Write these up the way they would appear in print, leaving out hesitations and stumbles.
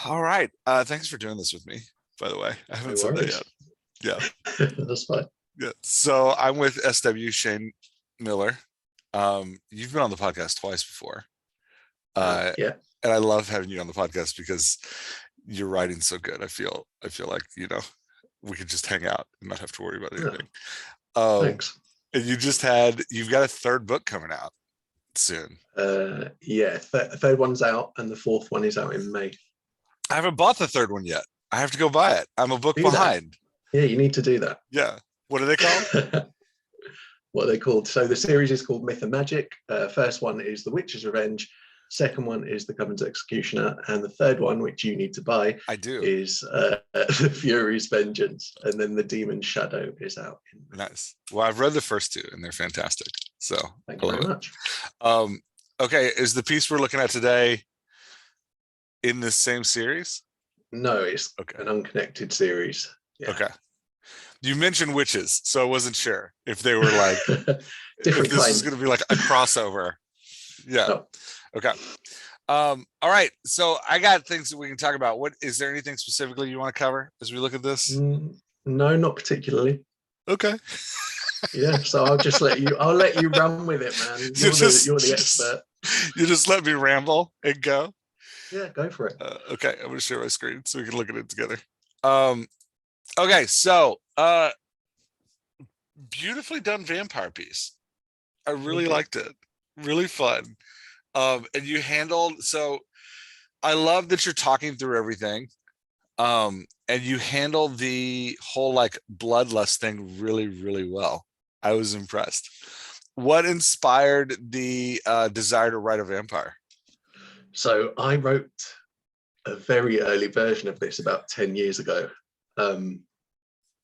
All right. Thanks for doing this with me, by the way. I haven't No said that worries. yet. Yeah. That's fine. Yeah. So I'm with SW Milar. You've been on the podcast twice before. Uh, Yeah, and I love having you on the podcast because your writing's so good. I feel like, we could just hang out and not have to worry about yeah. anything. Um, Thanks. and you've got a third book coming out soon. Yeah, third one's out, and the fourth one is out in May. I haven't bought the third one yet. I have to go buy it. I'm a book Do that. behind. Yeah, you need to do that. Yeah. What are they called? What are they called? So the series is called Myth and Magic. First one is The Witch's Revenge. Second one is The Covenant's Executioner, and the third one, which you need to buy, I do. is The Fury's Vengeance, and then The Demon's Shadow is out. Nice. Well, I've read the first two and they're fantastic. So Thank you very much. Okay, is the piece we're looking at today in this same series? No, it's an unconnected series. Yeah. Okay. You mentioned witches, so I wasn't sure if they were like different. If this is going to be like a crossover. Yeah. No. Okay. All right. So I got things that we can talk about. What is there anything specifically you want to cover as we look at this? No, not particularly. Okay. Yeah. So I'll let you run with it, man. You're the expert. You just let me ramble and go. Yeah, go for it. Okay, I'm gonna share my screen so we can look at it together. Okay, so beautifully done vampire piece. I really liked it. Really fun. And you handled, so I love that you're talking through everything. And you handled the whole like bloodlust thing really, really well. I was impressed. What inspired the desire to write a vampire? So I wrote a very early version of this about 10 years ago. And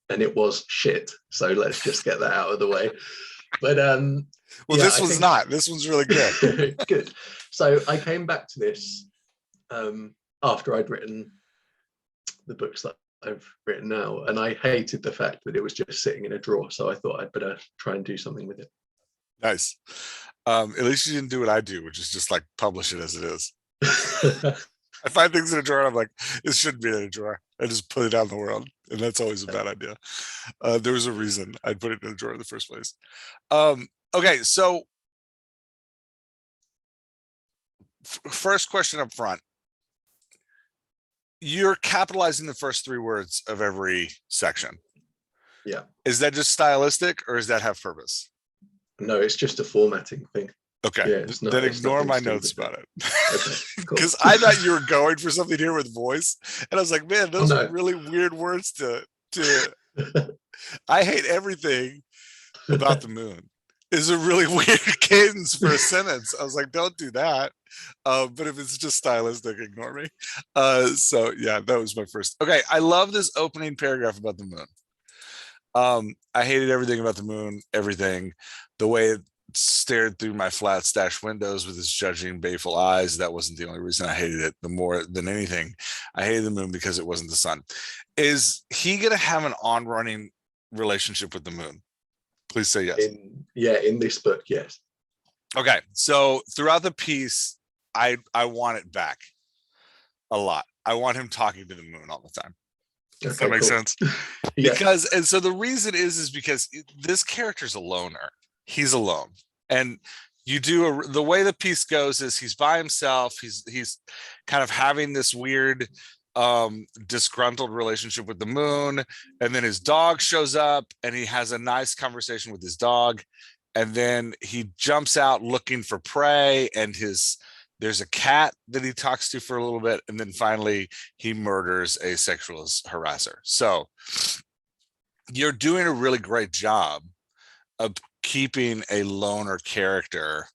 it was shit. So let's just get that out of the way. But well, yeah, this one's not. This one's really good. Good. So I came back to this after I'd written the books that I've written now, and I hated the fact that it was just sitting in a drawer. So I thought I'd better try and do something with it. Nice. At least you didn't do what I do, which is just like publish it as it is. I find things in a drawer and I'm like, this shouldn't be in a drawer. I just put it out in the world, and that's always a bad idea. There was a reason I'd put it in a drawer in the first place. Okay, so first question up front. You're capitalizing the first three words of every section. Yeah. Is that just stylistic or does that have purpose? No, it's just a formatting thing. Okay, yeah, then ignore my notes about it. Okay, cool. Because I thought you were going for something here with voice, and I was like, man, those are really weird words to I hate everything about the moon is a really weird cadence for a sentence. I was like, don't do that. But if it's just stylistic, ignore me. So yeah, that was my first. Okay, I love this opening paragraph about the moon. I hated everything about the moon, everything, the way it stared through my flat stash windows with its judging, baleful eyes. That wasn't the only reason I hated it. The more than anything, I hated the moon because it wasn't the sun. Is he going to have an on-running relationship with the moon? Please say yes. In this book, yes. Okay, so throughout the piece, I want it back a lot. I want him talking to the moon all the time. Does that make sense? Yeah. Because, and so the reason is because this character's a loner. He's alone, and you do the way the piece goes is he's by himself. He's kind of having this weird disgruntled relationship with the moon, and then his dog shows up and he has a nice conversation with his dog, and then he jumps out looking for prey, and there's a cat that he talks to for a little bit, and then finally he murders a sexual harasser. So you're doing a really great job of keeping a loner character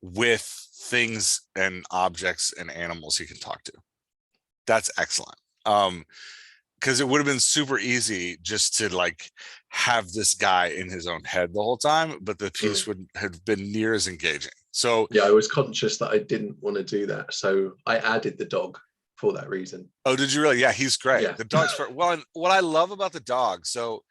with things and objects and animals he can talk to. That's excellent. Because it would have been super easy just to like have this guy in his own head the whole time, but the piece would have been near as engaging. So yeah, I was conscious that I didn't want to do that, so I added the dog for that reason. Oh, did you really? Yeah, he's great. Yeah. The dog's well, and what I love about the dog, so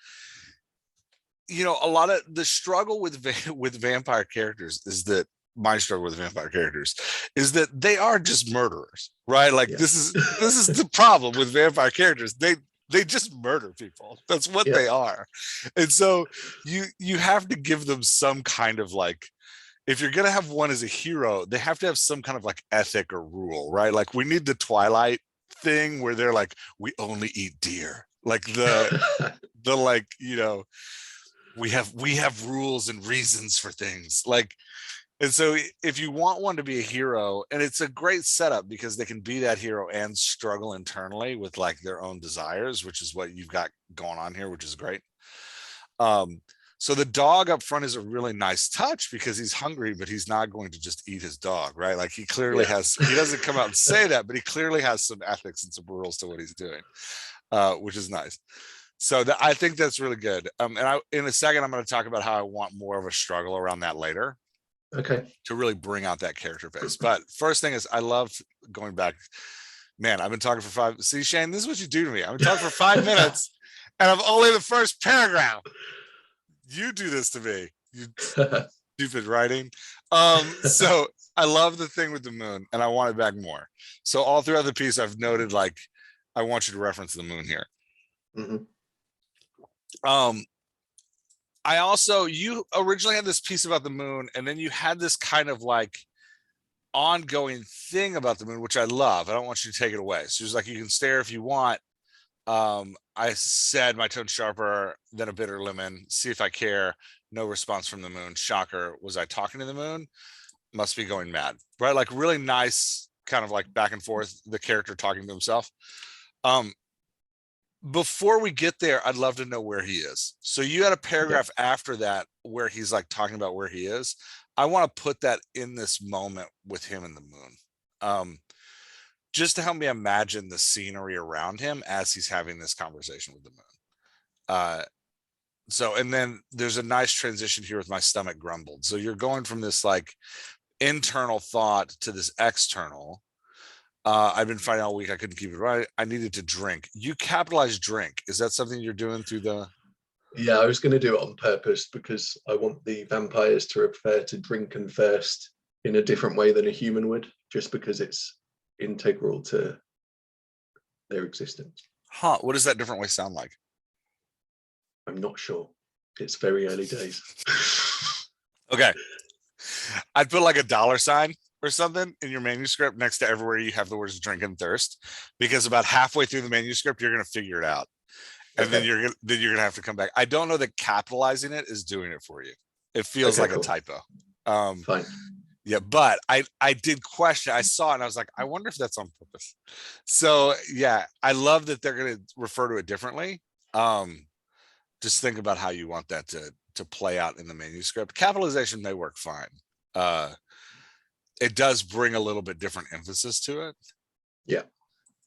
a lot of the struggle with vampire characters is that my struggle with vampire characters is that they are just murderers, right? Like Yeah. this is the problem with vampire characters. They just murder people. That's what Yeah. they are. And so you have to give them some kind of like, if you're going to have one as a hero, they have to have some kind of like ethic or rule, right? Like we need the Twilight thing where they're like, we only eat deer. Like the like, you know, we have rules and reasons for things. Like, and so if you want one to be a hero, and it's a great setup because they can be that hero and struggle internally with like their own desires, which is what you've got going on here, which is great. So the dog up front is a really nice touch because he's hungry, but he's not going to just eat his dog, right? Like he clearly has, he doesn't come out and say that, but he clearly has some ethics and some rules to what he's doing, which is nice. So I think that's really good. And in a second, I'm going to talk about how I want more of a struggle around that later. Okay. To really bring out that character face. But first thing is, I love going back. Man, I've been talking for five. See, Shane, this is what you do to me. I've been talking for 5 minutes, and I'm only the first paragraph. You do this to me. You stupid writing. So I love the thing with the moon, and I want it back more. So all throughout the piece, I've noted like I want you to reference the moon here. Mm-hmm. I also, you originally had this piece about the moon, and then you had this kind of like ongoing thing about the moon, which I love. I don't want you to take it away. So it's like, you can stare if you want. I said my tone sharper than a bitter lemon. See if I care. No response from the moon. Shocker. Was I talking to the moon? Must be going mad. Right? Like really nice kind of like back and forth, the character talking to himself. Before we get there, I'd love to know where he is. So you had a paragraph after that where he's like talking about where he is. I want to put that in this moment with him and the moon. Just to help me imagine the scenery around him as he's having this conversation with the moon. So, and then there's a nice transition here with my stomach grumbled. So you're going from this like internal thought to this external. I've been fighting all week. I couldn't keep it right. I needed to drink. You capitalize drink. Is that something you're doing through the? Yeah, I was going to do it on purpose because I want the vampires to refer to drink and thirst in a different way than a human would, just because it's integral to their existence. Huh? What does that different way sound like? I'm not sure. It's very early days. Okay. I'd put like a $sign or something in your manuscript next to everywhere you have the words drink and thirst, because about halfway through the manuscript, you're going to figure it out. And then you're gonna have to come back. I don't know that capitalizing it is doing it for you. It feels like cool. A typo. Fine. Yeah, but I did question. I saw it and I was like, I wonder if that's on purpose. So yeah, I love that they're gonna refer to it differently. Just think about how you want that to play out in the manuscript. Capitalization may work fine. It does bring a little bit different emphasis to it. Yeah.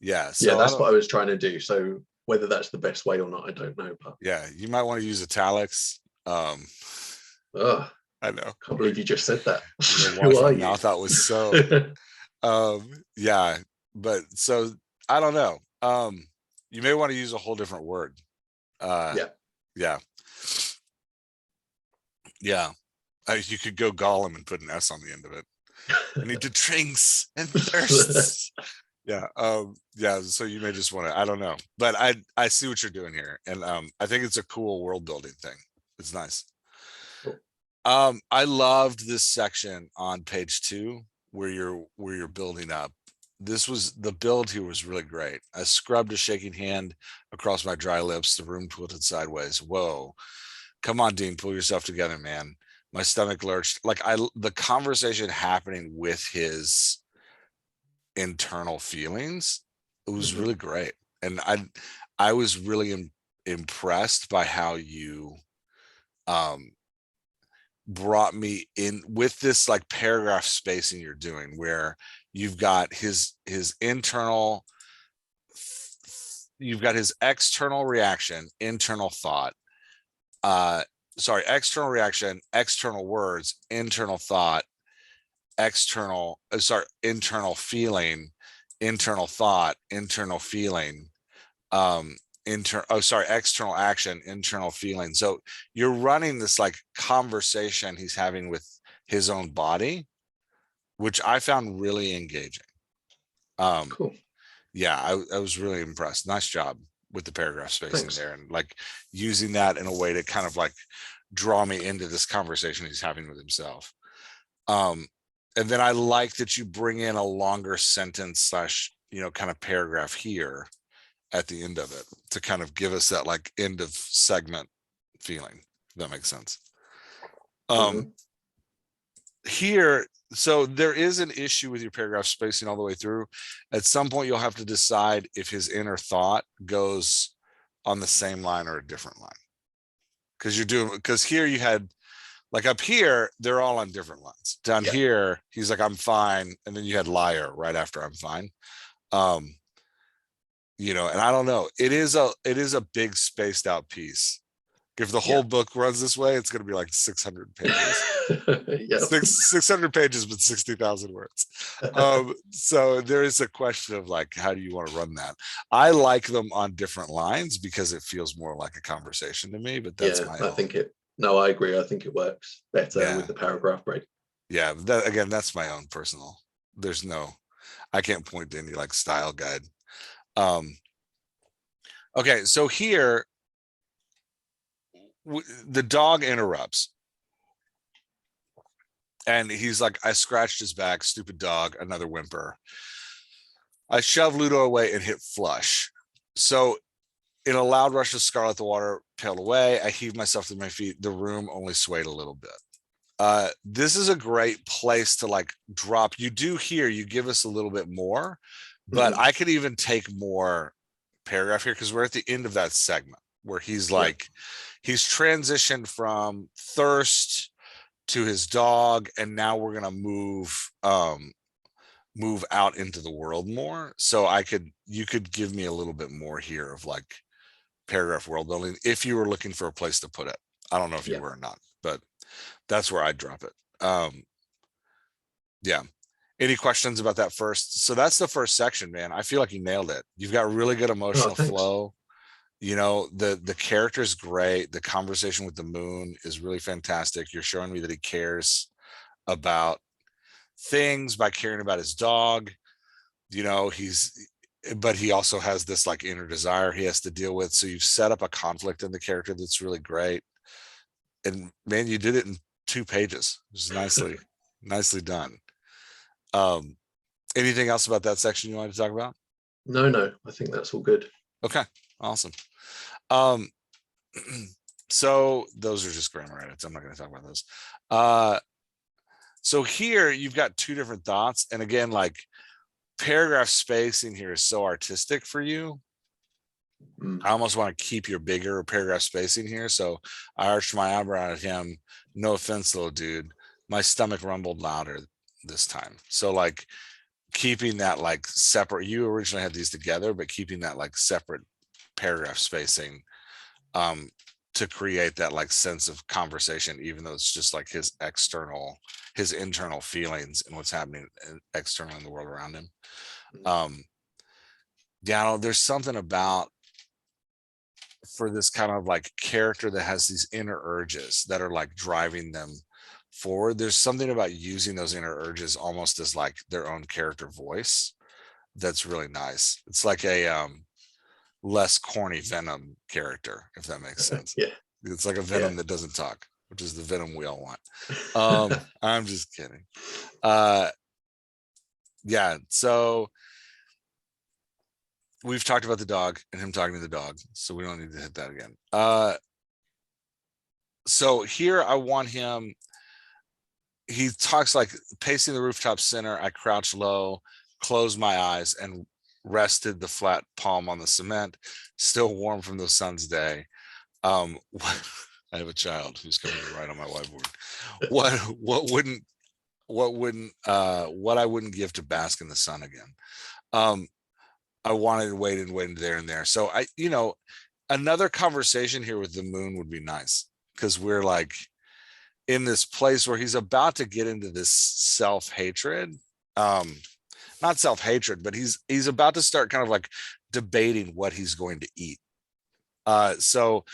Yeah. So yeah, that's what I was trying to do. So whether that's the best way or not, I don't know. But yeah, you might want to use italics. I know. Can't believe you just said that. Who are you? I thought it was so. Yeah, but so I don't know. You may want to use a whole different word. Yeah. You could go Gollum and put an S on the end of it. I need to drinks and thirsts. Yeah. So you may just want to, I don't know, but I see what you're doing here. And I think it's a cool world building thing. It's nice. Cool. I loved this section on page 2 where you're building up. The build here was really great. I scrubbed a shaking hand across my dry lips. The room tilted sideways. Whoa. Come on, Dean, pull yourself together, man. My stomach lurched. Like the conversation happening with his internal feelings, it was really great. And I was really impressed by how you brought me in with this like paragraph spacing you're doing, where you've got his internal, you've got his external reaction, internal thought, external reaction, external words, internal thought, internal feeling, internal thought, internal feeling, external action, internal feeling. So you're running this like conversation he's having with his own body, which I found really engaging. Um, Cool. yeah, I was really impressed. Nice job with the paragraph spacing Thanks. there, and like using that in a way to kind of like draw me into this conversation he's having with himself. Um, and then I like that you bring in a longer sentence slash, kind of paragraph here at the end of it to kind of give us that like end of segment feeling. If that makes sense. Um, Mhm. Here, so there is an issue with your paragraph spacing all the way through. At some point, you'll have to decide if his inner thought goes on the same line or a different line. Because here you had like up here, they're all on different lines. Down Yeah. here, he's like, I'm fine. And then you had liar right after I'm fine. Um, and I don't know. It is a big spaced out piece. If the Yeah. whole book runs this way, it's gonna be like 600 pages. Yep. 600 pages, but 60,000 words. So there is a question of like, how do you want to run that? I like them on different lines because it feels more like a conversation to me, but that's Yeah, my I own. think it. No, I agree. I think it works better Yeah. with the paragraph break. Yeah. That again, that's my own personal. There's no, I can't point to any like style guide. Um, okay. So here, the dog interrupts and he's like, I scratched his back, stupid dog, another whimper. I shoved Ludo away and hit flush. So in a loud rush of scarlet, the water paled away. I heaved myself to my feet. The room only swayed a little bit. This is a great place to like drop. You do here, you give us a little bit more, but Mhm. I could even take more paragraph here because we're at the end of that segment where he's Yeah. like, he's transitioned from thirst to his dog, and now we're gonna move out into the world more. So you could give me a little bit more here of like paragraph world building if you were looking for a place to put it. I don't know if you Yeah. were or not, but that's where I'd drop it. Yeah. Any questions about that first? So that's the first section, man. I feel like you nailed it. You've got really good Oh, emotional thanks. flow. The character is great. The conversation with the moon is really fantastic. You're showing me that he cares about things by caring about his dog. But he also has this like inner desire he has to deal with. So you've set up a conflict in the character that's really great. And man, you did it in 2 pages. It was nicely done. Um, Anything else about that section you wanted to talk about? No, no, I think that's all good. Okay, awesome. Um, so those are just grammar edits. I'm not going to talk about those. So here you've got two different thoughts, and again, like paragraph spacing here is so artistic for you. Mm. I almost want to keep your bigger paragraph spacing here. So I arched my eyebrow at him. No offense, little dude. My stomach rumbled louder this time. So like keeping that like separate. You originally had these together, but keeping that like separate paragraph spacing to create that like sense of conversation, even though it's just like his internal feelings and what's happening external in the world around him. Mm. Um, yeah, there's something about for this kind of like character that has these inner urges that are like driving them forward. There's something about using those inner urges almost as like their own character voice that's really nice. It's like a less corny Venom character, if that makes sense. Yeah. It's like a Yeah. Venom that doesn't talk, which is the Venom we all want. I'm just kidding. Yeah, so we've talked about the dog and him talking to the dog, so we don't need to hit that again. So here I want him. He talks like pacing the rooftop center. I crouched low, closed my eyes, and rested the flat palm on the cement, still warm from the sun's day. I have a child who's coming to write on my whiteboard. What I wouldn't give to bask in the sun again. I wanted to wait and wait there and there. So another conversation here with the moon would be nice because we're like in this place where he's about to get into this self-hatred. Not self-hatred, but he's about to start kind of like debating what he's going to eat. So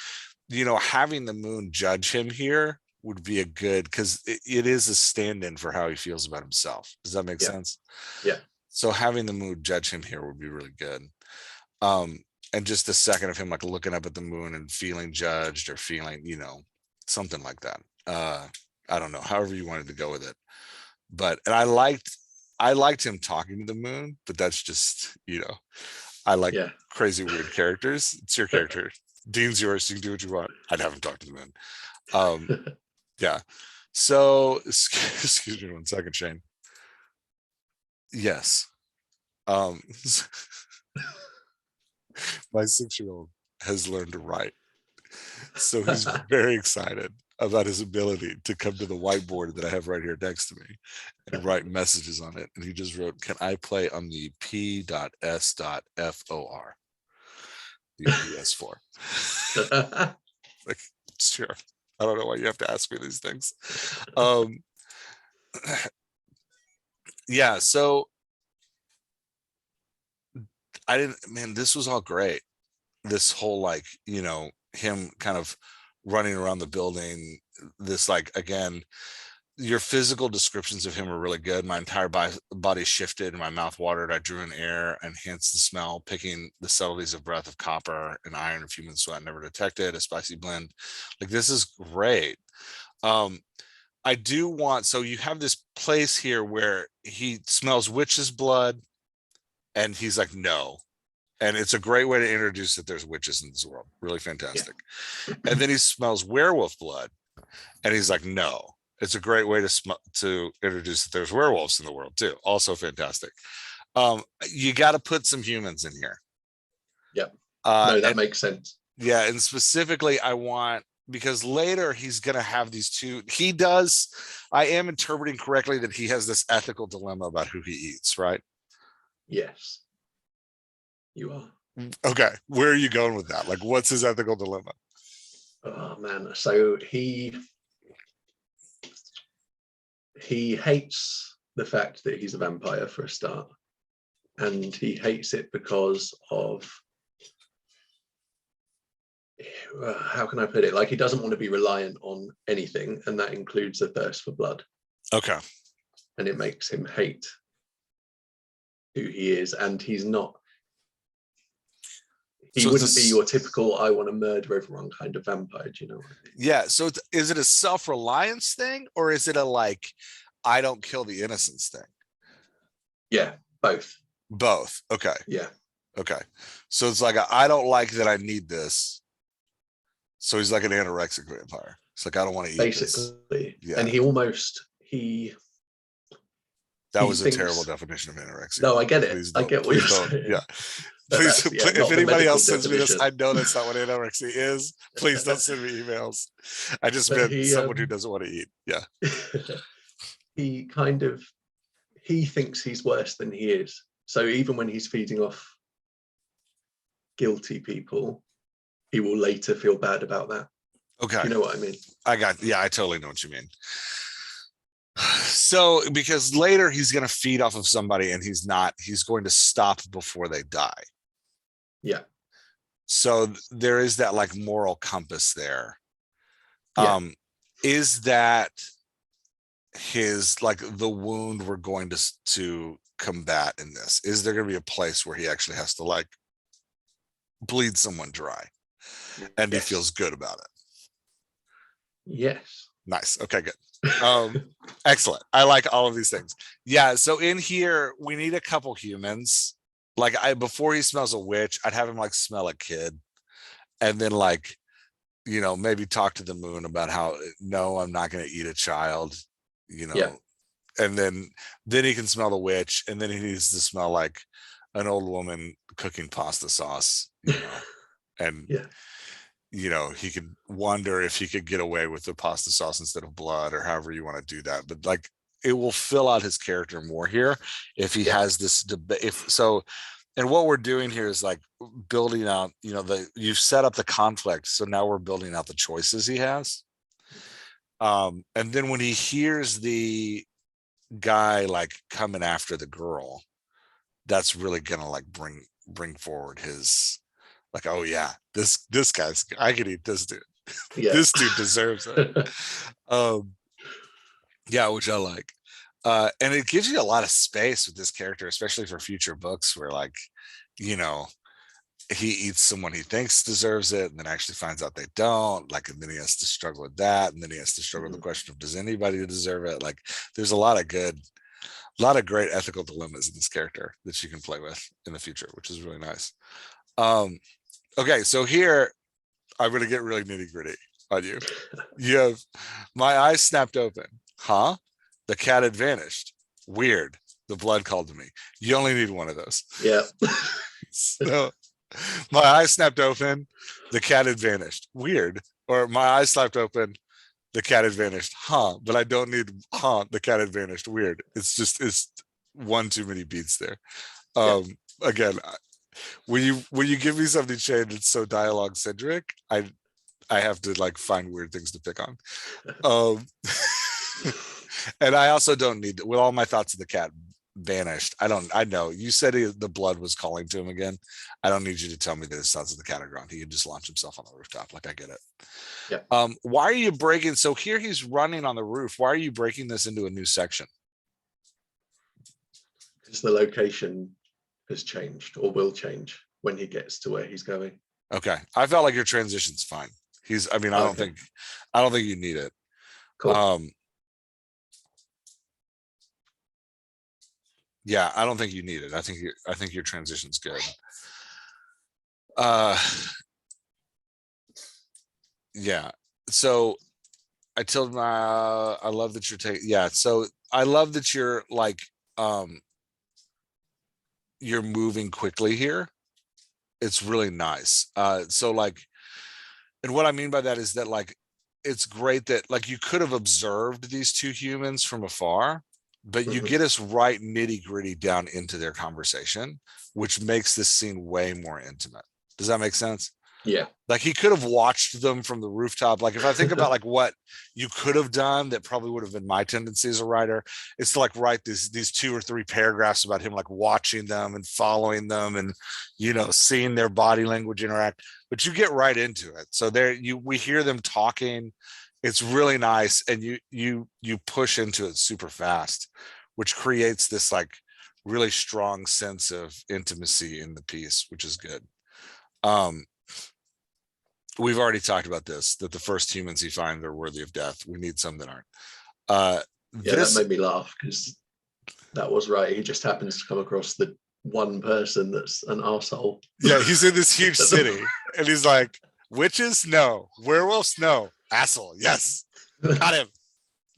having the moon judge him here would be a good, because it is a stand-in for how he feels about himself. Does that make Yeah. sense? Yeah. So having the moon judge him here would be really good. Um, and just a second of him like looking up at the moon and feeling judged, or feeling, something like that. I don't know, however you wanted to go with it. But and I liked him talking to the moon, but that's just, I like Yeah. crazy weird characters. It's your character. Dean's yours. You can do what you want. I'd have him talk to the moon. Um, yeah. So excuse me 1 second, Shane. Yes. Um, my 6-year-old has learned to write. So he's very excited about his ability to come to the whiteboard that I have right here next to me and write messages on it. And he just wrote, "Can I play on the P.S.FOR?" The PS4. Like, sure. I don't know why you have to ask me these things. Yeah, so this was all great. This whole, like, him kind of running around the building, this, like, again, your physical descriptions of him are really good. My entire body shifted and my mouth watered. I drew in air and hence the smell, picking the subtleties of breath of copper and iron of human sweat never detected, a spicy blend. Like, this is great. I do want, so you have this place here where he smells witch's blood and he's like, no. And it's a great way to introduce that there's witches in this world. Really fantastic. Yeah. And then he smells werewolf blood and he's like, no. It's a great way to introduce that there's werewolves in the world too. Also fantastic. You got to put some humans in here. Yep. No, that makes sense. Yeah. And specifically, I want, because later he's going to have these two. I am interpreting correctly that he has this ethical dilemma about who he eats, right? Yes, you are. Okay. Where are you going with that? Like, what's his ethical dilemma? Oh man. So he hates the fact that he's a vampire for a start. And he hates it because of, how can I put it? Like, he doesn't want to be reliant on anything, and that includes a thirst for blood. Okay. And it makes him hate who he is, and he's not. He wouldn't be your typical "I want to murder everyone" kind of vampire. Do you know what I mean? Yeah. So is it a self-reliance thing, or is it a, like, I don't kill the innocents thing? Yeah, both. Both. Okay. Yeah. Okay. So it's like, I don't like that I need this. So he's like an anorexic vampire. It's like, I don't want to eat basically this. Yeah. And that was a terrible definition of anorexia. No, I get it. I get what you're saying. Yeah. Please, if anybody else sends me this, I know that's not what anorexia is. Please don't send me emails. I just meant someone who doesn't want to eat. Yeah. He thinks he's worse than he is. So even when he's feeding off guilty people, he will later feel bad about that. Okay. You know what I mean? I totally know what you mean. So, because later he's going to feed off of somebody and he's going to stop before they die. Yeah. So there is that, like, moral compass there. Yeah. Is that his, like, the wound we're going to combat in this? Is there going to be a place where he actually has to, like, bleed someone dry and he feels good about it? Yes. Nice. Okay, good. Excellent. I like all of these things. Yeah. So in here, we need a couple humans. Like, before he smells a witch, I'd have him, like, smell a kid, and then, like, maybe talk to the moon about how, no, I'm not going to eat a child, Yeah. And then he can smell the witch, and then he needs to smell like an old woman cooking pasta sauce, and yeah. He could wonder if he could get away with the pasta sauce instead of blood, or however you want to do that. But, like, it will fill out his character more here if he has this debate. And what we're doing here is, like, building out, you've set up the conflict. So now we're building out the choices he has. And then when he hears the guy, like, coming after the girl, that's really gonna, like, bring forward his, like, oh yeah, this guy's, I could eat this dude. Yeah. This dude deserves it. Um, yeah, which I like. And it gives you a lot of space with this character, especially for future books where, like, you know, he eats someone he thinks deserves it and then actually finds out they don't, like, and then he has to struggle with that, and then he has to struggle with the question of, does anybody deserve it? Like, there's a lot of great ethical dilemmas in this character that you can play with in the future, which is really nice. Okay, so here I'm going to get really nitty gritty on you. You have, my eyes snapped open. Huh? The cat had vanished. Weird. The blood called to me. You only need one of those. Yeah. So my eyes snapped open. The cat had vanished. Weird. Or my eyes snapped open. The cat had vanished. Huh? But I don't need huh. The cat had vanished. Weird. It's one too many beats there. Again, when you give me something, Shane, that's so dialogue centric, I have to, like, find weird things to pick on. And I also don't need, with all my thoughts of the cat vanished, I know you said the blood was calling to him again. I don't need you to tell me that his thoughts of the cat are gone. He can just launch himself on the rooftop. Like, I get it. Yeah. Why are you breaking, so here he's running on the roof, why are you breaking this into a new section? Because the location has changed, or will change, when he gets to where he's going. Okay, I felt like your transition's fine. I don't think you need it. Cool. Yeah, I don't think you need it. I think your transition's good. Yeah. So I told my, I love that you're taking, yeah. So I love that you're, like, you're moving quickly here. It's really nice. So, like, and what I mean by that is that, like, it's great that, like, you could have observed these two humans from afar, but you get us right nitty gritty down into their conversation, which makes this scene way more intimate. Does that make sense? Yeah. Like, he could have watched them from the rooftop. Like, if I think about, like, what you could have done, that probably would have been my tendency as a writer, is to, like, write these 2 or 3 paragraphs about him, like, watching them and following them and, seeing their body language interact. But you get right into it. So we hear them talking. It's really nice, and you push into it super fast, which creates this, like, really strong sense of intimacy in the piece, which is good. We've already talked about this, that the first humans he finds are worthy of death. We need some that aren't. That made me laugh, because that was right. He just happens to come across the one person that's an arsehole. Yeah, he's in this huge city, and he's like, witches? No. Werewolves? No. Asshole. Yes. Got him.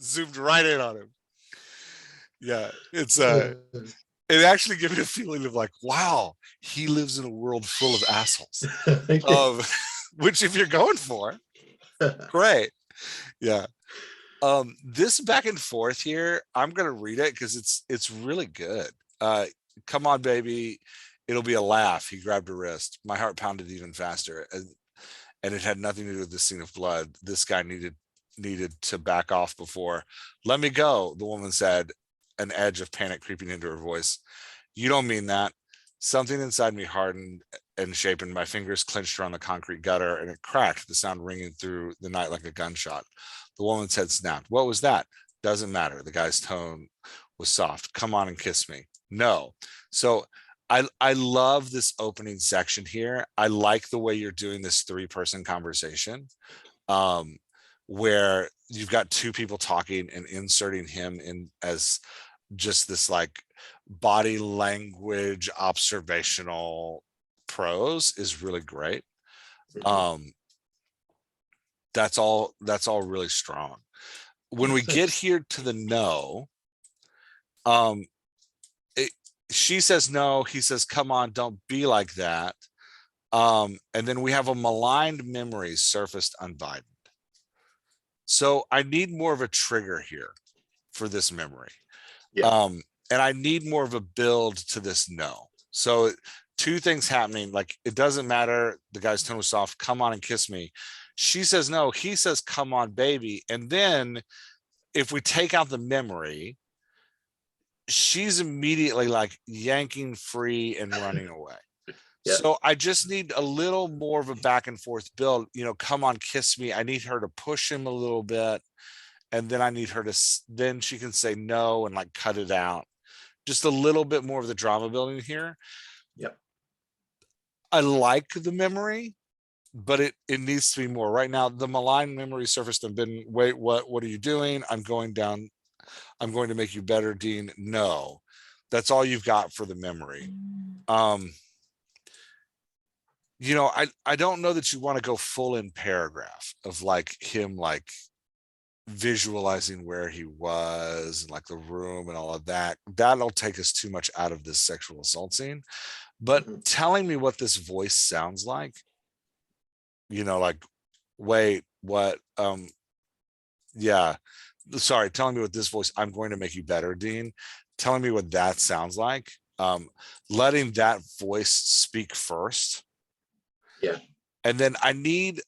Zoomed right in on him. Yeah, it actually gives me a feeling of, like, wow, he lives in a world full of assholes. Which, if you're going for, great. Yeah. This back and forth here, I'm gonna read it because it's really good. Come on, baby, it'll be a laugh. He grabbed her wrist. My heart pounded even faster, and it had nothing to do with the scene of blood. This guy needed to back off before. Let me go, the woman said, an edge of panic creeping into her voice. You don't mean that. Something inside me hardened and shapen. My fingers clenched around the concrete gutter, and it cracked, the sound ringing through the night like a gunshot. The woman's head snapped. What was that? Doesn't matter. The guy's tone was soft. Come on and kiss me. No. So I love this opening section here. I like the way you're doing this 3-person conversation, where you've got 2 people talking and inserting him in as just this, like, body language observational prose is really great. That's all really strong. When we get here to the no, she says no, he says, come on, don't be like that. And then we have a maligned memory surfaced unbidden. So I need more of a trigger here for this memory. And I need more of a build to this no. So 2 things happening. Like, it doesn't matter. The guy's tone was soft. Come on and kiss me. She says no. He says, come on, baby. And then if we take out the memory, she's immediately, like, yanking free and running away. Yeah. So I just need a little more of a back and forth build, come on, kiss me. I need her to push him a little bit. And then I need her to, then she can say no and like cut it out. Just a little bit more of the drama building here. Yep. I like the memory, but it needs to be more. Right now, the malign memory surfaced and been, wait, what are you doing? I'm going down. I'm going to make you better, Dean. No, that's all you've got for the memory. I don't know that you want to go full in paragraph of like him like visualizing where he was and like the room and all of that. That'll take us too much out of this sexual assault scene. But telling me what this voice sounds like, like, wait, what? Yeah, sorry, telling me what this voice, I'm going to make you better, Dean. Telling me what that sounds like. Letting that voice speak first. Yeah. And then I need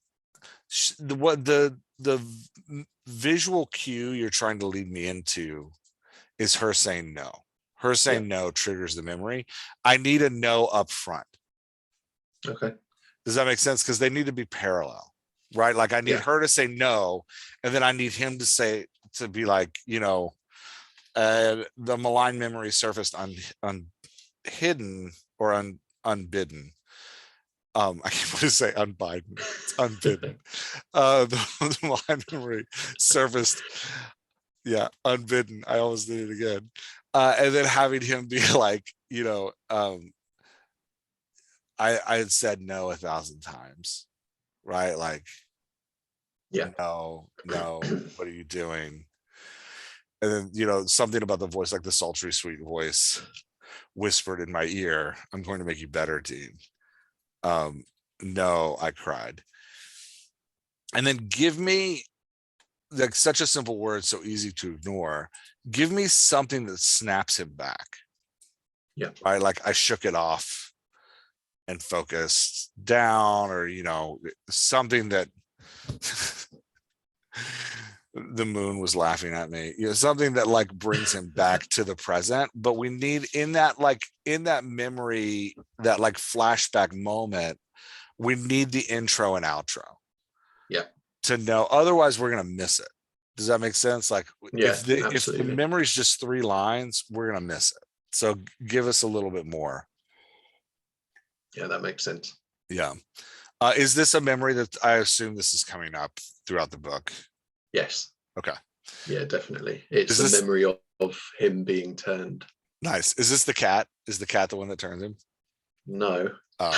the visual cue you're trying to lead me into is her saying no. Her saying no triggers the memory. I need a no up front. Okay. Does that make sense? Because they need to be parallel, right? Like I need her to say no, and then I need him to be like, the malign memory surfaced unhidden or unbidden. I can't want to say unbidden. It's unbidden. The malign memory surfaced. Yeah, unbidden. I always did it again. And then having him be like, I had said no 1,000 times, right? Like, no, what are you doing? And then, something about the voice, like the sultry, sweet voice whispered in my ear, I'm going to make you better, Dean. No, I cried. And then give me like such a simple word, so easy to ignore. Give me something that snaps him back. Yeah. Right. Like I shook it off and focused down, or, something that the moon was laughing at me, something that like brings him back to the present. But we need in that memory, that like flashback moment, we need the intro and outro. Yeah. To know, otherwise we're gonna miss it. Does that make sense? Like if the memory is just 3 lines, we're gonna miss it. So give us a little bit more. Yeah, that makes sense. Yeah. Is this a memory that I assume this is coming up throughout the book? Yes. Okay. Yeah, definitely. It's the memory of him being turned. Nice. Is this the cat? Is the cat the one that turns him? No. I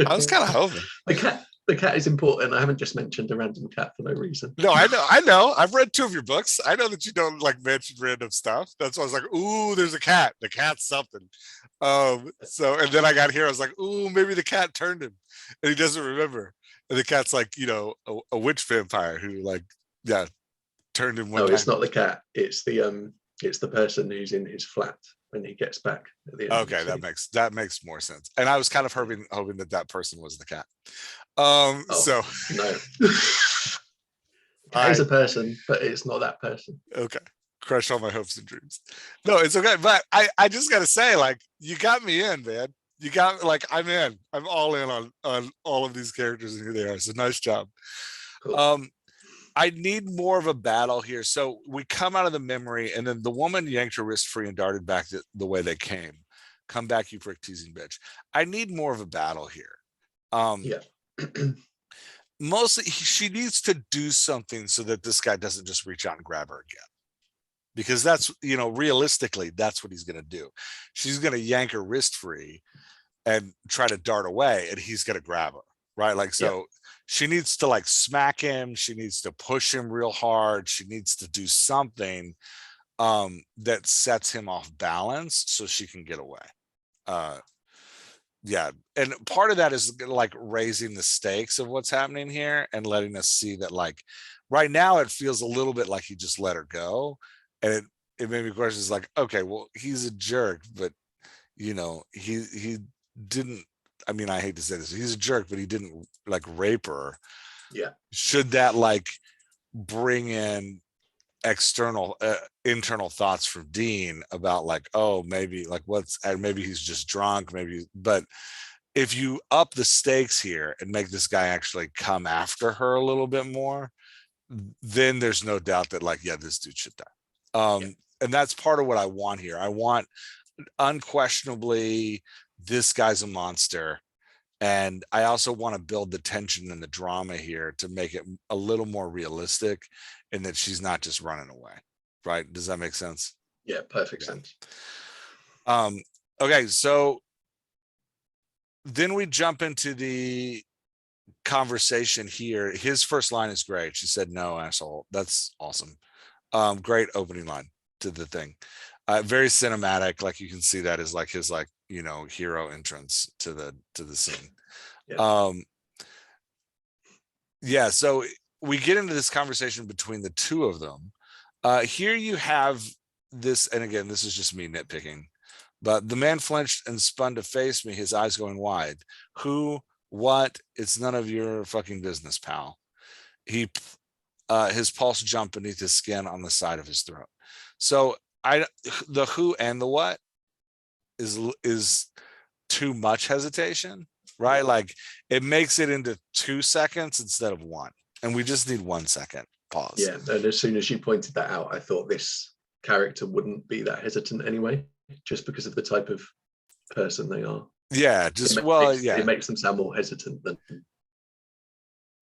was kind of hoping. The cat is important. I haven't just mentioned a random cat for no reason. No, I know. I've read 2 of your books. I know that you don't like mention random stuff. That's why I was like, ooh, there's a cat. The cat's something. So, and then I got here, I was like, ooh, maybe the cat turned him and he doesn't remember. And the cat's like, a witch vampire who turned him one time. It's not the cat. It's the person who's in his flat when he gets back at the end. Okay, that makes more sense. And I was kind of hoping that person was the cat. So no. Cat is a person, but it's not that person. Okay. Crush all my hopes and dreams. No, it's okay. But I just gotta say, like, you got me in, man. You got like I'm in. I'm all in on all of these characters and who they are. So nice job. Cool. I need more of a battle here. So we come out of the memory, and then the woman yanked her wrist free and darted back the way they came. Come back, you prick teasing bitch. I need more of a battle here. Mostly she needs to do something so that this guy doesn't just reach out and grab her again. Because that's, realistically, that's what he's going to do. She's going to yank her wrist free and try to dart away, and he's going to grab her. Right. Like, so she needs to like smack him. She needs to push him real hard. She needs to do something that sets him off balance so she can get away. And part of that is like raising the stakes of what's happening here and letting us see that, like, right now it feels a little bit like he just let her go, and it made me question, is like, okay, well, he's a jerk, but he didn't, I mean, I hate to say this, he's a jerk, but he didn't like rape her. Should that like bring in internal thoughts from Dean about like, oh, maybe like maybe he's just drunk, maybe, but if you up the stakes here and make this guy actually come after her a little bit more, then there's no doubt that like, yeah, this dude should die. And that's part of what I want here. I want unquestionably this guy's a monster. And I also want to build the tension and the drama here to make it a little more realistic and that she's not just running away. Right. Does that make sense? Yeah, perfect sense. Okay, so then we jump into the conversation here. His first line is great. She said, "No, asshole." That's awesome. Great opening line to the thing. Very cinematic. Like you can see that is like his like, you know, hero entrance to the scene. Yeah. Yeah, so we get into this conversation between the two of them. Here you have this, and again, this is just me nitpicking, but the man flinched and spun to face me, his eyes going wide. Who, what? It's none of your fucking business, pal. His pulse jumped beneath his skin on the side of his throat. So the who and the what is too much hesitation, right? Like it makes it into 2 seconds instead of 1, and we just need 1 second pause. Yeah, and as soon as you pointed that out, I thought this character wouldn't be that hesitant anyway, just because of the type of person they are. Yeah, it makes them sound more hesitant than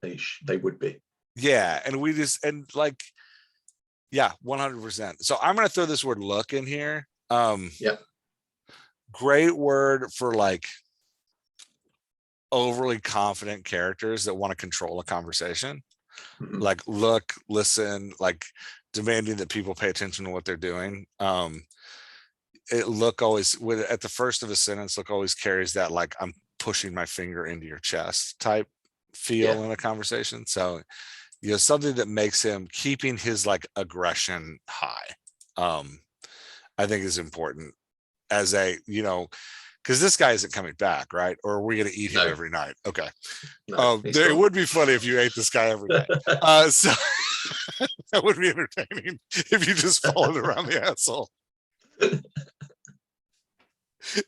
they would be. Yeah, and we just like, yeah, 100%. So I'm gonna throw this word "look" in here. Yeah, great word for like overly confident characters that want to control a conversation. mm-hmm. Like look, listen, like demanding that people pay attention to what they're doing. Look always at the first of a sentence, look always carries that like I'm pushing my finger into your chest type feel in a conversation. So, you know, something that makes him keeping his like aggression high, I think is important as a, you know, because this guy isn't coming back, right? Or are we going to eat him every night? Okay. It would be funny if you ate this guy every night. So that would be entertaining if you just followed around the asshole.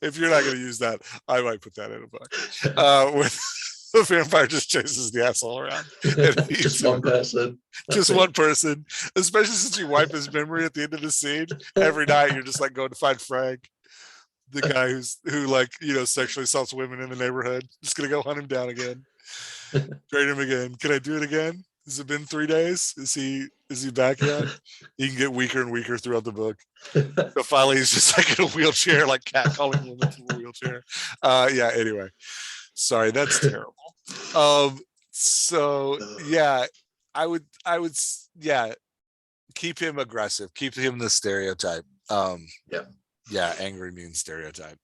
If you're not going to use that, I might put that in a book. With the vampire just chases the asshole around. Just one person. Just one person. Especially since you wipe his memory at the end of the scene. Every night you're just like going to find Frank, the guy who like, you know, sexually assaults women in the neighborhood. Just gonna go hunt him down again. Train him again. Can I do it again? Has it been 3 days? Is he back yet? He can get weaker and weaker throughout the book. So finally he's just like in a wheelchair, like catcalling women from a wheelchair. Yeah, anyway. Sorry, that's terrible. So yeah, I would keep him aggressive, keep him the stereotype. Yeah, angry mean stereotype.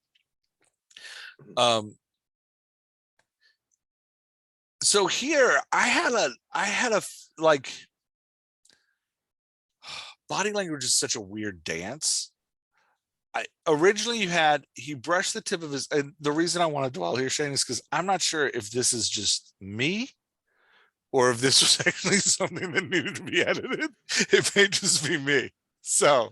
So here I had a like, body language is such a weird dance. Originally he brushed the tip of his, and the reason I want to dwell here, Shane, is because I'm not sure if this is just me or if this was actually something that needed to be edited. It may just be me. So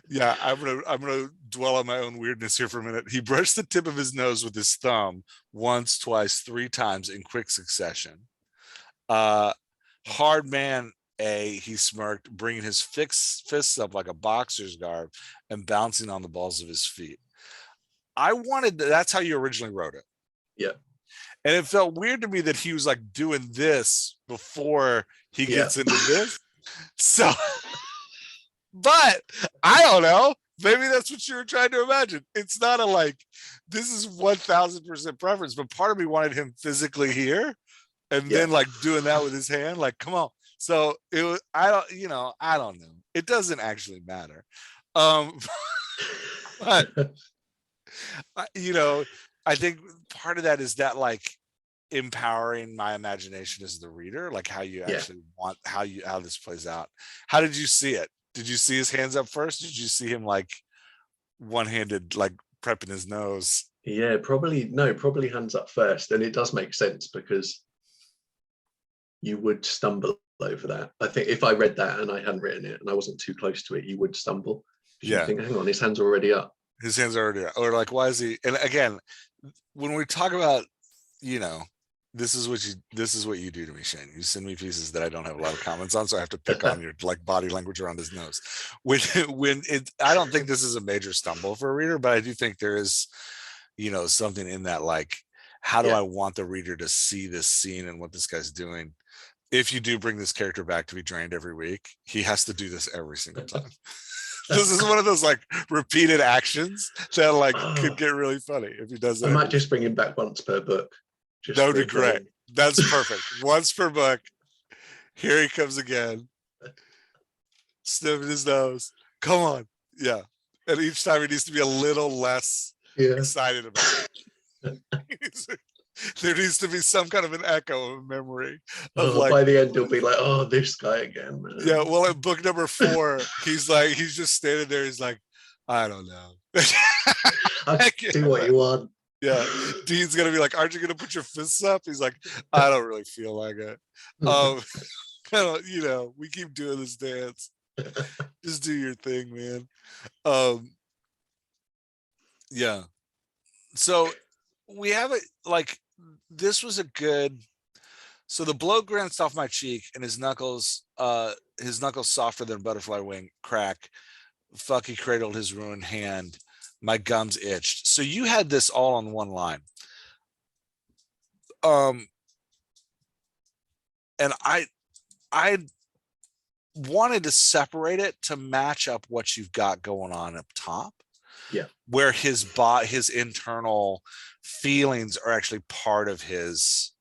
yeah, I'm gonna dwell on my own weirdness here for a minute. He brushed the tip of his nose with his thumb once, twice, 3 times in quick succession. Hard man, he smirked, bringing his fists up like a boxer's guard and bouncing on the balls of his feet. That's how you originally wrote it. Yeah. And it felt weird to me that he was like doing this before he gets into this. So but I don't know. Maybe that's what you were trying to imagine. It's not a like, this is 1000% preference, but part of me wanted him physically here and then like doing that with his hand. Like, come on. So it was, I don't know. It doesn't actually matter. But you know, I think part of that is that like empowering my imagination as the reader, like how you actually want, how this plays out. How did you see it? Did you see his hands up first? Did you see him like one-handed, like prepping his nose? Yeah, probably hands up first. And it does make sense because you would stumble over that. I think if I read that and I hadn't written it and I wasn't too close to it, you would stumble. Yeah. You think, hang on, his hands are already up. His hands are already up. Or like, why is he? And again, when we talk about, you know, this is what you do to me, Shane. You send me pieces that I don't have a lot of comments on, so I have to pick on your like body language around his nose. When it, I don't think this is a major stumble for a reader, but I do think there is, you know, something in that, like, how do Yeah. I want the reader to see this scene and what this guy's doing? If you do bring this character back to be drained every week, he has to do this every single time. This is one of those like repeated actions that like could get really funny if he does I it. might just bring him back once per book. Just That would for be great. thing. That's perfect. Once per book. Here he comes again. Sniffing his nose. Come on. Yeah. And each time he needs to be a little less excited about it. There needs to be some kind of an echo of memory of like, by the end he'll be like, oh, this guy again, man. Yeah, well, in book number 4, he's just standing there, he's like, I don't know. I'll do what you want. Yeah. Dean's gonna be like, aren't you gonna put your fists up? He's like, I don't really feel like it. Kind of, you know, we keep doing this dance. Just do your thing, man. Yeah. So we have it like, this was a good, so the blow glanced off my cheek and his knuckles softer than butterfly wing crack. Fuck, he cradled his ruined hand. My gums itched. So you had this all on one line. And I wanted to separate it to match up what you've got going on up top. Yeah. Where his internal feelings are actually part of his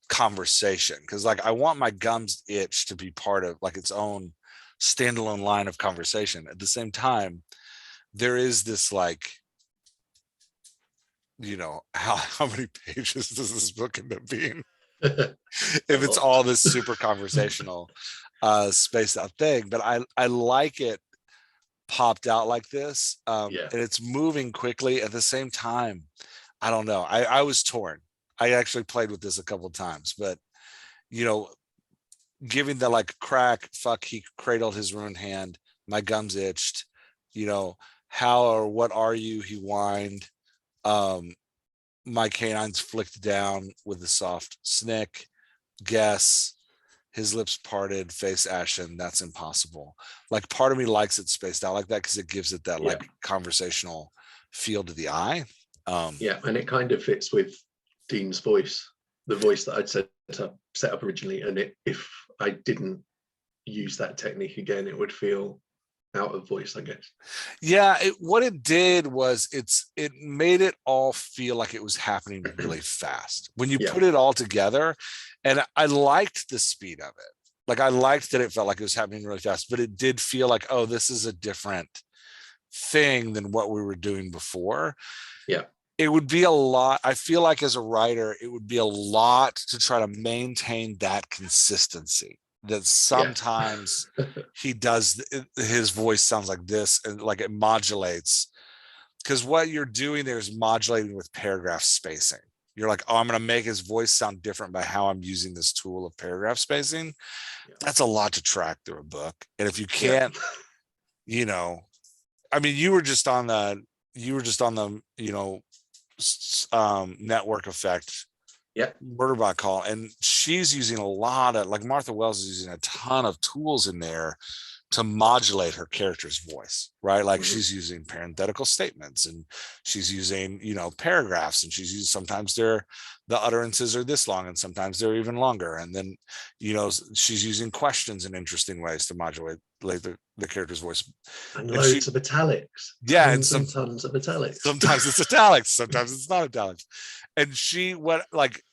conversation. Because like I want my gums itch to be part of like its own standalone line of conversation. At the same time, there is this like, you know, how many pages does this book end up being? If it's all this super conversational spaced out thing. But I like it popped out like this. And it's moving quickly. At the same time, I don't know. I was torn. I actually played with this a couple of times, but you know, giving the like crack, fuck, he cradled his ruined hand, my gums itched, you know, how or what are you, he whined, my canines flicked down with a soft snick, guess, his lips parted, face ashen, that's impossible. Like part of me likes it spaced out like that because it gives it that like conversational feel to the eye. And it kind of fits with Dean's voice, the voice that I'd set up originally, and if I didn't use that technique again, it would feel out of voice, I guess. Yeah, what it did was it made it all feel like it was happening really fast when you put it all together. And I liked the speed of it. Like I liked that it felt like it was happening really fast, but it did feel like, oh, this is a different thing than what we were doing before. Yeah. It would be a lot. I feel like as a writer, it would be a lot to try to maintain that consistency. That sometimes he does, his voice sounds like this and like it modulates. Because what you're doing there is modulating with paragraph spacing. You're like, oh, I'm going to make his voice sound different by how I'm using this tool of paragraph spacing. That's a lot to track through a book. And if you can't, you know, I mean, you were just on the, you know, network effect Murderbot call, and she's using a lot of, like Martha Wells is using a ton of tools in there to modulate her character's voice, right? Like she's using parenthetical statements and she's using, you know, paragraphs, and she's using, sometimes the utterances are this long and sometimes they're even longer. And then, you know, she's using questions in interesting ways to modulate the character's voice. And loads of italics. Yeah. And tons of italics. Sometimes it's italics, sometimes it's not italics. And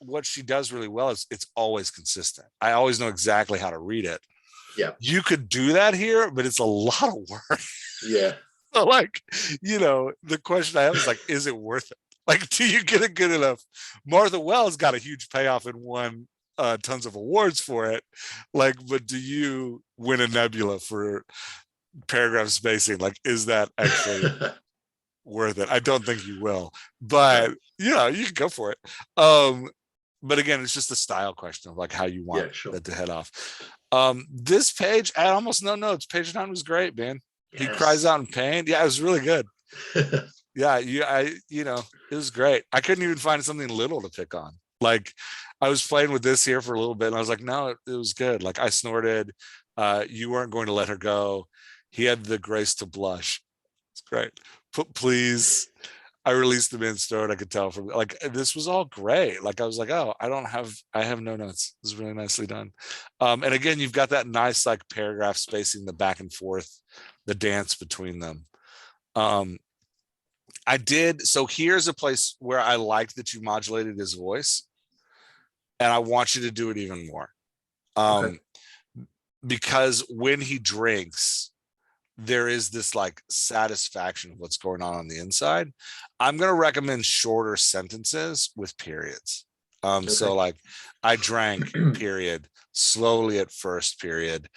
what she does really well is it's always consistent. I always know exactly how to read it. Yeah. You could do that here, but it's a lot of work. Yeah. So like, you know, the question I have is like, is it worth it? Like, do you get it good enough? Martha Wells got a huge payoff and won tons of awards for it. Like, but do you win a Nebula for paragraph spacing? Like, is that actually worth it? I don't think you will, but you know, you can go for it. But again, it's just a style question of like how you want that to head off. This page, I had almost no notes. Page 9 was great, man. He cries out in pain. Yeah, it was really good. Yeah, it was great. I couldn't even find something little to pick on. Like I was playing with this here for a little bit and I was like, no, it was good. Like I snorted. You weren't going to let her go. He had the grace to blush. It's great. Please. I released the man's throat. I could tell from like this was all great. Like I was like, oh, I have no notes. This is really nicely done. And again, you've got that nice like paragraph spacing, the back and forth, the dance between them. Um, I did. So here's a place where I liked that you modulated his voice, and I want you to do it even more. Okay. Because when he drinks, there is this like satisfaction of what's going on the inside. I'm going to recommend shorter sentences with periods. So Okay. like I drank, period, slowly at first, period.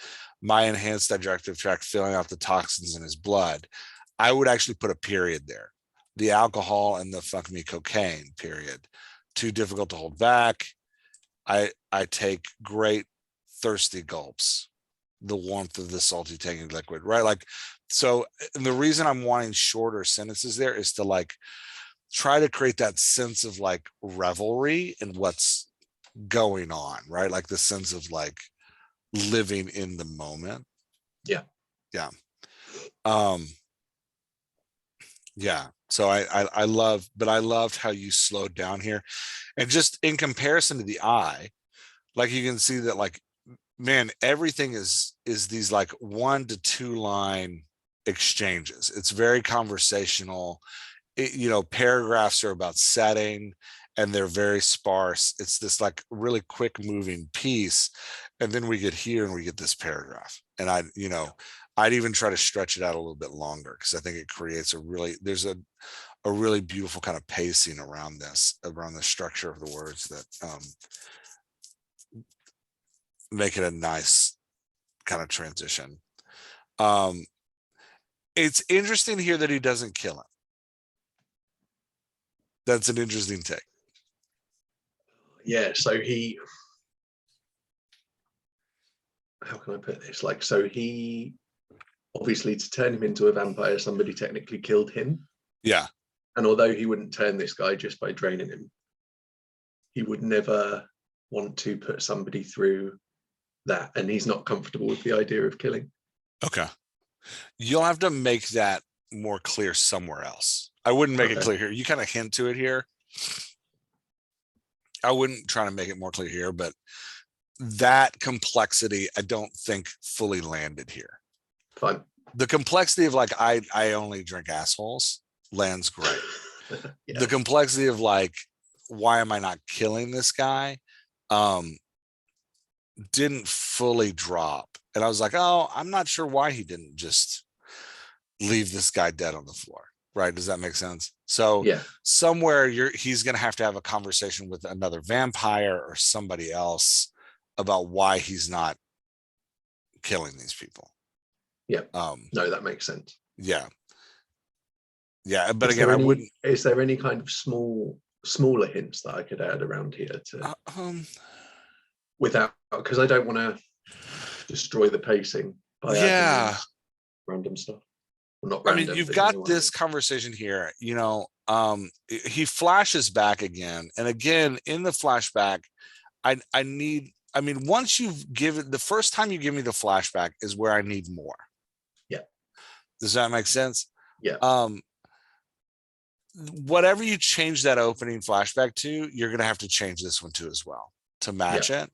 My enhanced digestive tract filling out the toxins in his blood. I would actually put a period there. The alcohol and the fuck me cocaine, period. Too difficult to hold back. I take great thirsty gulps. The warmth of the salty tangy liquid, right? Like, so the reason I'm wanting shorter sentences there is to like try to create that sense of like revelry in what's going on, right? Like the sense of like living in the moment. Yeah. Yeah. Um, yeah. So I love, but I loved how you slowed down here. And just in comparison to the eye, like you can see that like, man, everything is these like 1 to 2 line exchanges. It's very conversational. Paragraphs are about setting and they're very sparse. It's this like really quick moving piece. And then we get here and we get this paragraph. And I'd even try to stretch it out a little bit longer because I think it creates there's a really beautiful kind of pacing around the structure of the words that make it a nice kind of transition. It's interesting here that he doesn't kill him. That's an interesting take. Yeah. So how can I put this? Like, so he obviously, to turn him into a vampire, somebody technically killed him. Yeah. And although he wouldn't turn this guy just by draining him, he would never want to put somebody through that. And he's not comfortable with the idea of killing. Okay. You'll have to make that more clear somewhere else. I wouldn't make it clear here. You kind of hint to it here. I wouldn't try to make it more clear here, but that complexity, I don't think fully landed here. Fine. The complexity of like, I only drink assholes lands great. Yeah. The complexity of like, why am I not killing this guy? Didn't fully drop. And I was like, oh, I'm not sure why he didn't just leave this guy dead on the floor. Right. Does that make sense? So yeah, somewhere he's going to have a conversation with another vampire or somebody else about why he's not killing these people. Yeah. No, that makes sense. Yeah. Yeah. But again, is there any kind of smaller hints that I could add around here to without, because I don't want to destroy the pacing by adding random stuff. Well, not random, you've got this conversation here, he flashes back again and again in the flashback. Once you've given the first time you give me the flashback is where I need more. Yeah. Does that make sense? Yeah. Whatever you change that opening flashback to, you're going to have to change this one too as well to match it.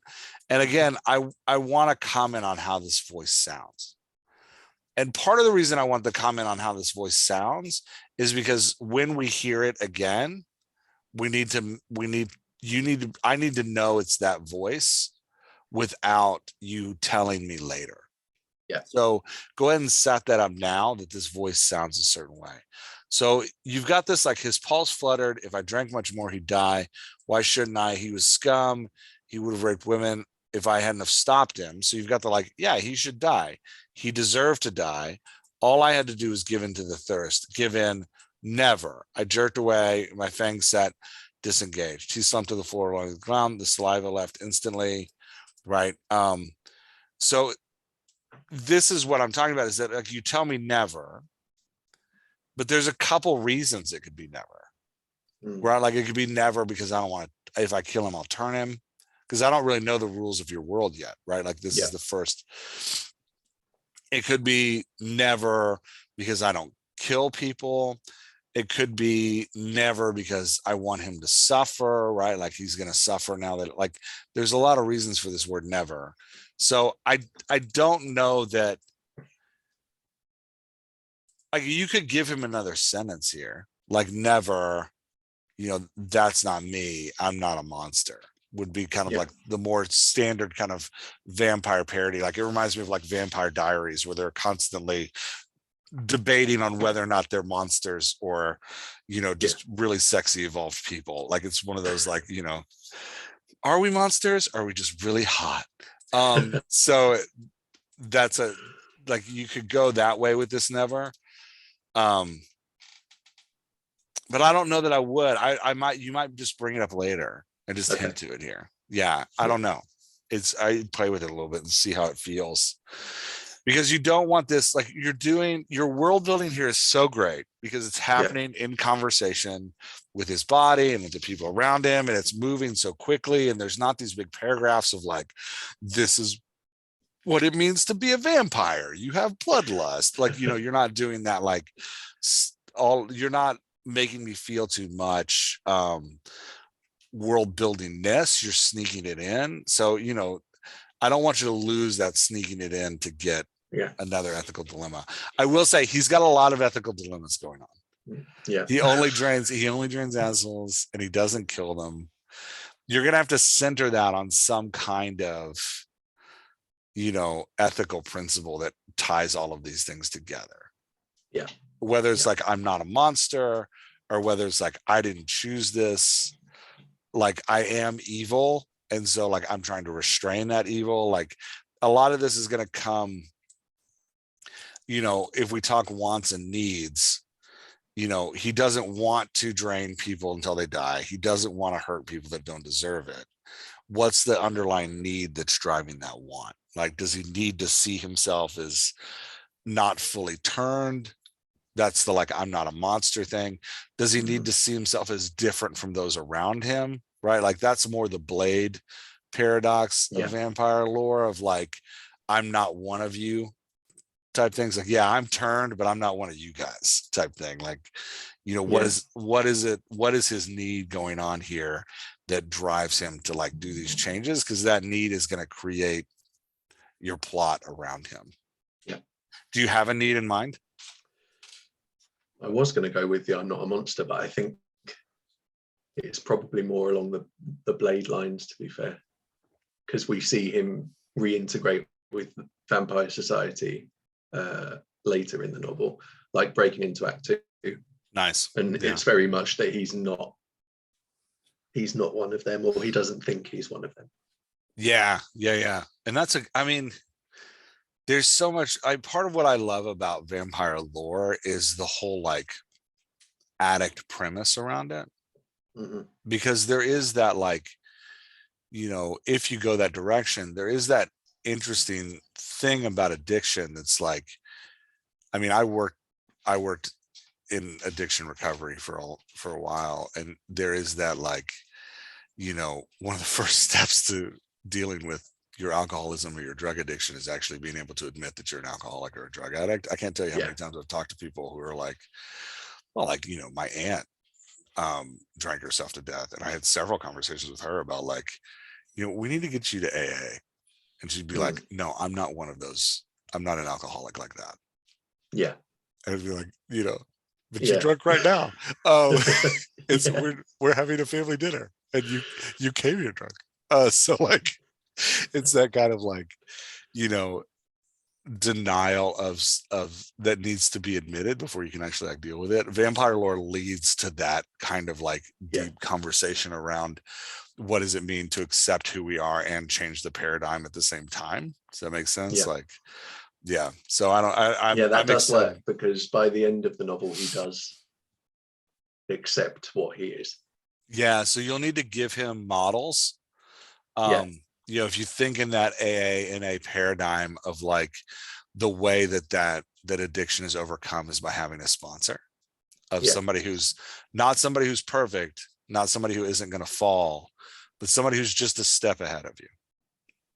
And again, I want to comment on how this voice sounds. And part of the reason I want to comment on how this voice sounds is because when we hear it again, I need to know it's that voice without you telling me later. Yeah. So go ahead and set that up now that this voice sounds a certain way. So you've got this, like his pulse fluttered. If I drank much more, he'd die. Why shouldn't I? He was scum. He would have raped women if I hadn't have stopped him. So you've got the like, yeah, he should die. He deserved to die. All I had to do was give in to the thirst. Give in, never. I jerked away, my fangs set, disengaged. He slumped to the floor along the ground. The saliva left instantly, right? So this is what I'm talking about, is that like you tell me never, but there's a couple reasons it could be never. Mm. Right? Like it could be never because I don't want to, if I kill him, I'll turn him. Because I don't really know the rules of your world yet, right? Like this Yeah. is the first. It could be never because I don't kill people. It could be never because I want him to suffer, right? Like he's going to suffer now that, like, there's a lot of reasons for this word never. So I don't know that, like, you could give him another sentence here, like never, that's not me. I'm not a monster, would be kind of like the more standard kind of vampire parody. Like it reminds me of like Vampire Diaries, where they're constantly debating on whether or not they're monsters or, just really sexy evolved people. Like it's one of those, like, are we monsters? Or are we just really hot? So that's like, you could go that way with this never. But I don't know that I would. You might just bring it up later and just hint to it here. Yeah, I don't know. I play with it a little bit and see how it feels, because you don't want this, like, your world building here is so great because it's happening in conversation with his body and with the people around him, and it's moving so quickly, and there's not these big paragraphs of like, this is what it means to be a vampire, you have bloodlust, like, you're not doing that, like, you're not making me feel too much world buildingness. You're sneaking it in. So, I don't want you to lose that sneaking it in to get another ethical dilemma. I will say he's got a lot of ethical dilemmas going on. Yeah. He only drains assholes and he doesn't kill them. You're going to have to center that on some kind of, ethical principle that ties all of these things together. Yeah. Whether it's like, I'm not a monster, or whether it's like, I didn't choose this, like I am evil, and so like I'm trying to restrain that evil. Like a lot of this is going to come, if we talk wants and needs, he doesn't want to drain people until they die. He doesn't want to hurt people that don't deserve it. What's the underlying need that's driving that want? Like, does he need to see himself as not fully turned? That's the, like, I'm not a monster thing. Does he need to see himself as different from those around him? Right? Like that's more the Blade paradox of vampire lore, of like, I'm not one of you type things. Like, yeah, I'm turned, but I'm not one of you guys type thing. Like, what is his need going on here that drives him to like do these changes? Because that need is going to create your plot around him. Yeah. Do you have a need in mind? I was going to go with the I'm not a monster, but I think it's probably more along the Blade lines, to be fair, because we see him reintegrate with vampire society later in the novel, like breaking into Act 2. Nice. And it's very much that he's not one of them, or he doesn't think he's one of them. Yeah. And that's there's so much. Part of what I love about vampire lore is the whole like addict premise around it. Mm-hmm. Because there is that, like, if you go that direction, there is that interesting thing about addiction that's like, I worked in addiction recovery for a while, and there is that, like, one of the first steps to dealing with your alcoholism or your drug addiction is actually being able to admit that you're an alcoholic or a drug addict. I can't tell you how many times I've talked to people who are like, well, like, my aunt drank herself to death, and I had several conversations with her about, like, we need to get you to AA, and she'd be like, no, I'm not one of those, I'm not an alcoholic like that. And I'd be like, but you're drunk right now. It's we're having a family dinner and you came here drunk, so like, it's that kind of like, denial of that needs to be admitted before you can actually like deal with it. Vampire lore leads to that kind of like deep conversation around what does it mean to accept who we are and change the paradigm at the same time. Does that make sense? Like, so that does work, because by the end of the novel he does accept what he is. So you'll need to give him models. If you think in that AA paradigm of like the way that addiction is overcome is by having a sponsor. of Yeah. somebody who's not somebody who's perfect, not somebody who isn't going to fall, but somebody who's just a step ahead of you,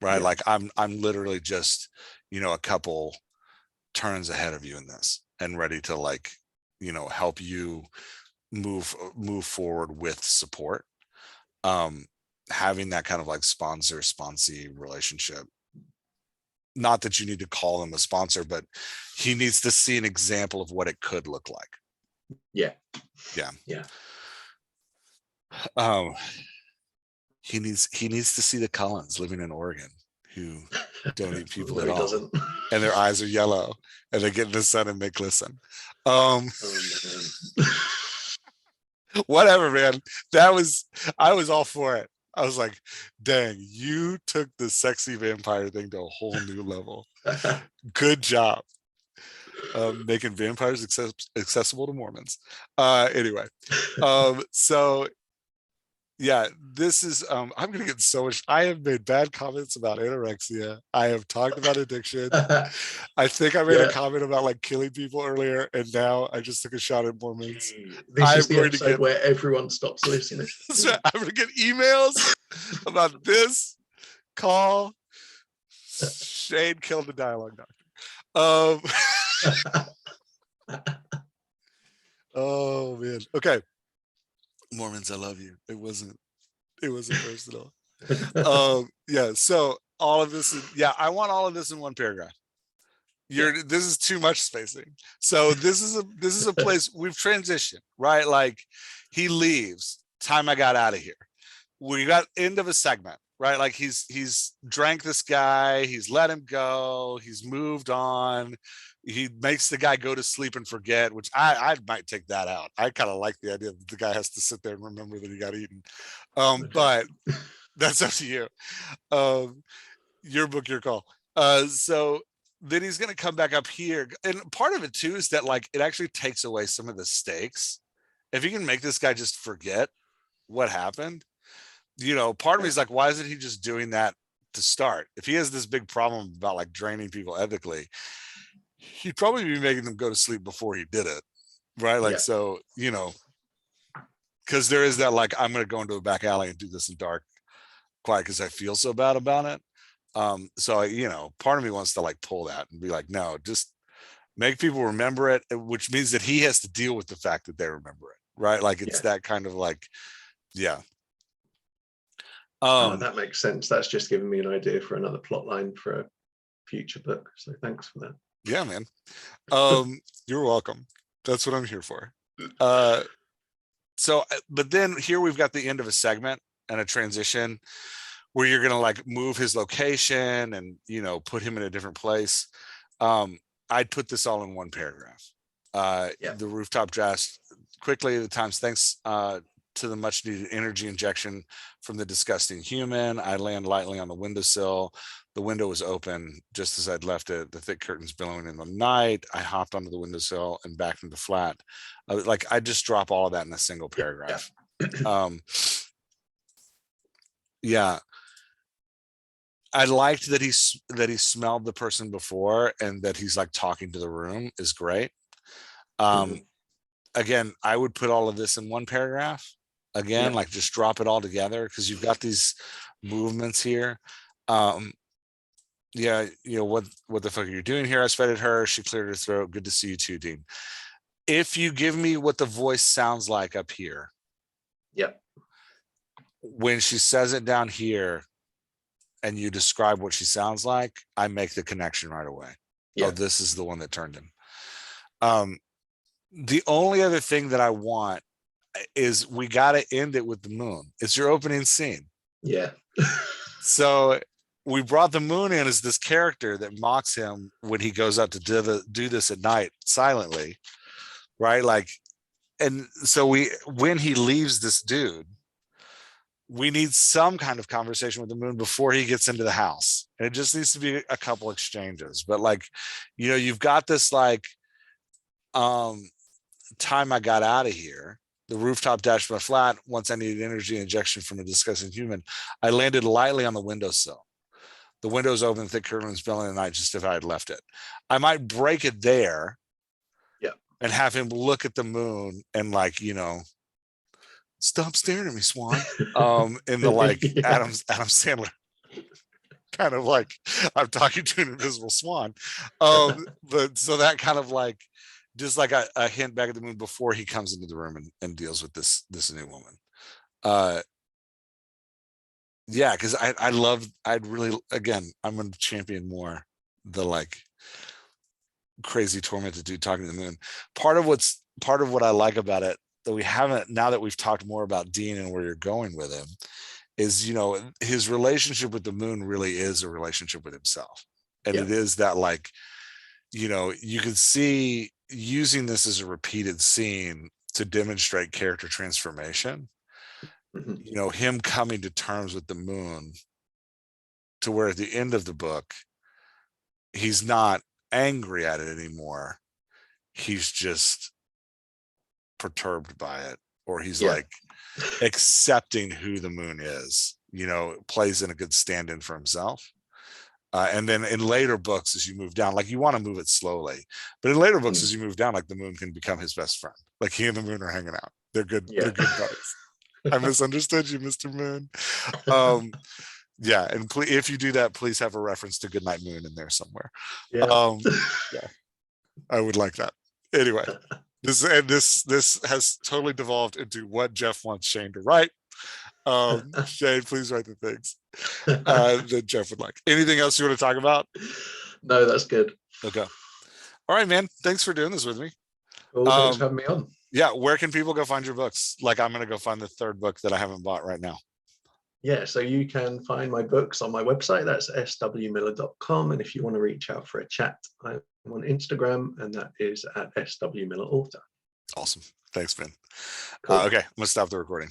right? Yeah. Like I'm literally just, a couple turns ahead of you in this and ready to like, help you move forward with support. Having that kind of like sponsor-sponsee relationship. Not that you need to call him a sponsor, but he needs to see an example of what it could look like. Yeah. Yeah. Yeah. He needs to see the Cullens living in Oregon who don't eat people at He all. doesn't. And their eyes are yellow and they get in the sun and they glisten. Oh, Whatever, man. I was all for it. I was like, dang, you took the sexy vampire thing to a whole new level. Good job. Making vampires accessible to Mormons. Anyway, so yeah, this is I'm gonna get so much. I have made bad comments about anorexia. I have talked about addiction. I think I made a comment about like killing people earlier, and now I just took a shot at Mormons. This is the episode where everyone stops listening. I'm gonna get emails about this call. Shane killed the dialogue doctor. Oh man. Okay. Mormons, I love you. It wasn't personal. Yeah, so all of this I want all of this in one paragraph. This is too much spacing. So this is a place we've transitioned, right? Like he leaves, time I got out of here. We got end of a segment, right? Like he's drank this guy, he's let him go, he's moved on. He makes the guy go to sleep and forget, which I might take that out. I kind of like the idea that the guy has to sit there and remember that he got eaten. But that's up to you. Your book, your call. So then he's going to come back up here. And part of it too is that like it actually takes away some of the stakes. If you can make this guy just forget what happened, part of me is like, why isn't he just doing that to start? If he has this big problem about like draining people ethically, he'd probably be making them go to sleep before he did it, right? Like, so, because there is that like, I'm going to go into a back alley and do this in dark quiet because I feel so bad about it. So, part of me wants to like pull that and be like, no, just make people remember it, which means that he has to deal with the fact that they remember it, right? Like it's that kind of like, that makes sense. That's just giving me an idea for another plot line for a future book. So thanks for that. Yeah, man. You're welcome. That's what I'm here for. So, but then here we've got the end of a segment and a transition where you're going to like move his location and, put him in a different place. I'd put this all in one paragraph. The rooftop dress quickly, the times, thanks to the much needed energy injection from the disgusting human, I land lightly on the windowsill. The window was open just as I'd left it, the thick curtains billowing in the night. I hopped onto the windowsill and back into the flat. I just drop all of that in a single paragraph. I liked that he smelled the person before and that he's like talking to the room is great. Again, I would put all of this in one paragraph. Again, like just drop it all together because you've got these movements here. What the fuck are you doing here? I spat at her. She cleared her throat. Good to see you too, Dean. If you give me what the voice sounds like up here. When she says it down here and you describe what she sounds like, I make the connection right away. Oh, this is the one that turned him. The only other thing that I want is we got to end it with the moon. It's your opening scene. So we brought the moon in as this character that mocks him when he goes out to do this at night silently, right? Like, and so when he leaves this dude, we need some kind of conversation with the moon before he gets into the house. And it just needs to be a couple exchanges. But like, you've got this like time I got out of here. The rooftop dashed my flat. Once I needed energy injection from a disgusting human, I landed lightly on the windowsill. The window's open, thick curtains billowing in the night, just if I had left it. I might break it there. and have him look at the moon and like, stop staring at me, Swan. In the like Yeah. Adam Sandler kind of like, I'm talking to an invisible swan. But so that kind of like just like a hint back at the moon before he comes into the room and deals with this new woman. Yeah, because I'd really, again, I'm gonna champion more the like crazy tormented dude talking to the moon. Part of what I like about it that we haven't, now that we've talked more about Dean and where you're going with him, is his relationship with the moon really is a relationship with himself. And Yeah. it is that like, you can see using this as a repeated scene to demonstrate character transformation, Mhm. him coming to terms with the moon, to where at the end of the book he's not angry at it anymore, he's just perturbed by it, or he's Yeah. like accepting who the moon is, plays in a good stand-in for himself. And then in later books, as you move down, like you want to move it slowly, but in later books, Mm. as you move down, like the moon can become his best friend. Like he and the moon are hanging out. They're good. Yeah. They're good buddies. I misunderstood you, Mr. Moon. Yeah, and if you do that, please have a reference to Goodnight Moon in there somewhere. Yeah. Um, yeah, I would like that. Anyway, this has totally devolved into what Jeff wants Shane to write. Shane, please write the things that Jeff would like. Anything else you want to talk about? No, that's good. Okay. All right, man. Thanks for doing this with me. Well, thanks for having me on. Yeah, where can people go find your books? Like I'm gonna go find the third book that I haven't bought right now. Yeah, so you can find my books on my website. That's swmilar.com. And if you want to reach out for a chat, I'm on Instagram, and that is at SW Milar Author. Awesome. Thanks, Ben. Cool. Okay, I'm gonna stop the recording.